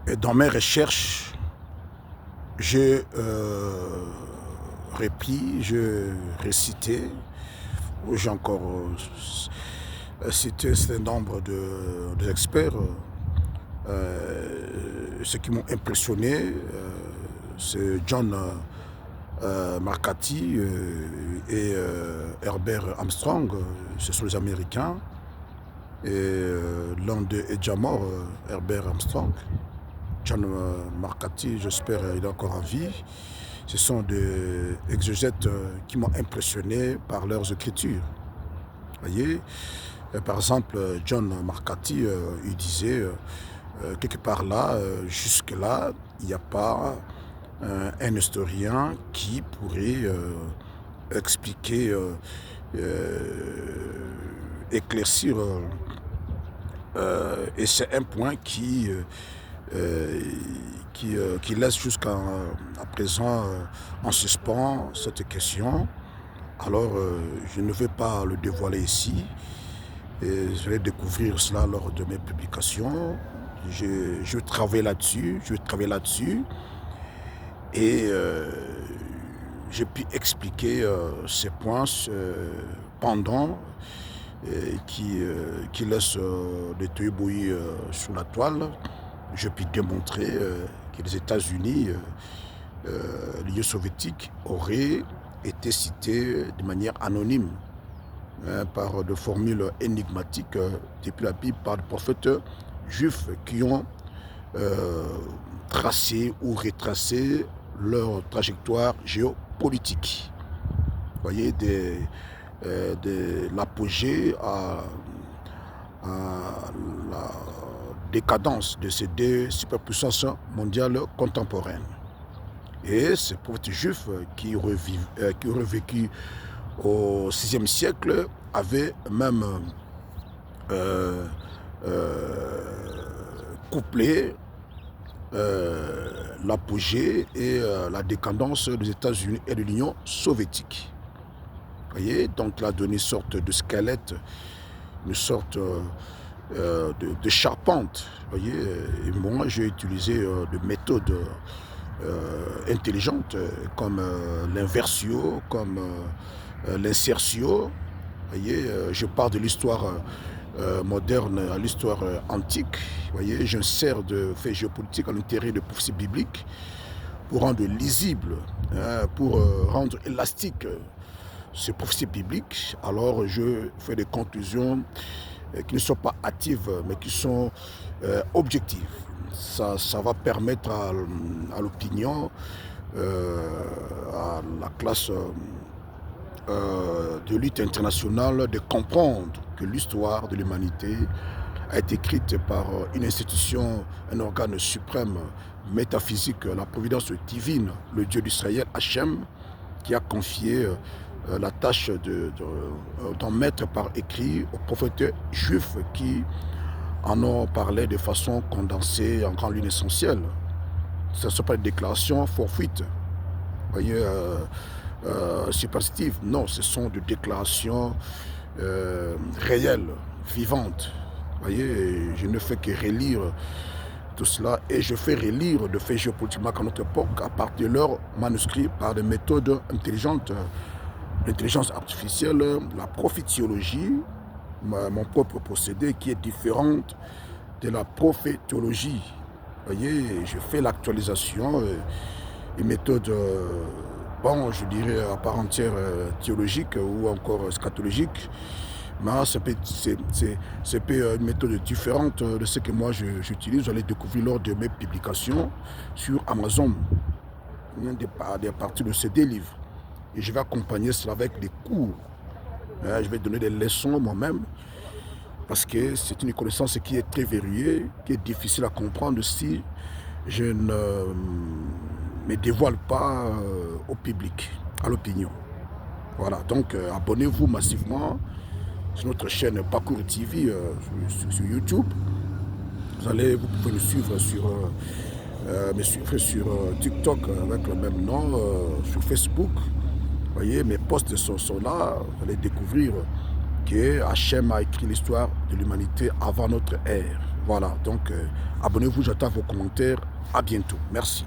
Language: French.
Et dans mes recherches, j'ai repris, j'ai récité, j'ai encore cité un certain nombre d'experts. Ce qui m'ont impressionné, c'est John McCarthy et Herbert Armstrong, ce sont les Américains. Et l'un d'eux est déjà mort, Herbert Armstrong. John McCarthy, j'espère il est encore en vie. Ce sont des exégètes qui m'ont impressionné par leurs écritures. Voyez, par exemple, John McCarthy, il disait quelque part là, jusque-là, il n'y a pas un historien qui pourrait expliquer, éclaircir, et c'est un point euh, qui laisse jusqu'à présent en suspens cette question. Alors, je ne vais pas le dévoiler ici. Et je vais découvrir cela lors de mes publications. Je travaille là-dessus, et j'ai pu expliquer ces points pendant qui laissent des tuyaux bouillis sous la toile. J'ai pu démontrer que les États-Unis, l'Union soviétique, auraient été cités de manière anonyme, par des formules énigmatiques depuis la Bible par des prophètes juifs qui ont tracé ou retracé leur trajectoire géopolitique. Vous voyez, de l'apogée à la décadence de ces deux superpuissances mondiales contemporaines. Et ces prophètes juifs qui auraient vécu au VIe siècle avaient même couplé l'apogée et la décadence des États-Unis et de l'Union soviétique. Vous voyez, donc il a donné une sorte de squelette, une sorte de charpente. Vous voyez, et moi j'ai utilisé des méthodes intelligentes comme l'inversio, comme l'insertio. Vous voyez, je pars de l'histoire moderne à l'histoire antique. Vous voyez, j'insère de faits géopolitiques à l'intérieur de prophéties bibliques pour rendre lisible, pour rendre élastique ces prophéties bibliques. Alors je fais des conclusions qui ne sont pas hâtives, mais qui sont objectives. Ça va permettre à l'opinion, à la classe de lutte internationale de comprendre que l'histoire de l'humanité a été écrite par une institution, un organe suprême, métaphysique, la providence divine, le Dieu d'Israël, Hachem, qui a confié la tâche d'en mettre par écrit aux prophètes juifs qui en ont parlé de façon condensée en grande ligne essentielle. Ce ne sont pas des déclarations fortuites, vous voyez, superstitives. Non, ce sont des déclarations réelles, vivantes. Vous voyez, je ne fais que relire tout cela et je fais relire de faits géopolitiques à notre époque à partir de leurs manuscrits par des méthodes intelligentes, l'intelligence artificielle, la prophétiologie, mon propre procédé qui est différente de la prophétologie. Vous voyez, je fais l'actualisation, une méthode, bon, je dirais à part entière théologique ou encore scatologique, mais c'est une méthode différente de ce que moi j'utilise. Vous allez découvrir lors de mes publications sur Amazon, des parties de ces deux livres. Et je vais accompagner cela avec des cours. Je vais donner des leçons moi-même, parce que c'est une connaissance qui est très verrouillée, qui est difficile à comprendre si je ne me dévoile pas au public, à l'opinion. Voilà, donc abonnez-vous massivement sur notre chaîne Parcours TV sur YouTube. Vous pouvez me suivre sur TikTok avec le même nom, sur Facebook. Vous voyez, mes posts sont là. Vous allez découvrir que Hachem a écrit l'histoire de l'humanité avant notre ère. Voilà, donc abonnez-vous, j'attends vos commentaires. À bientôt. Merci.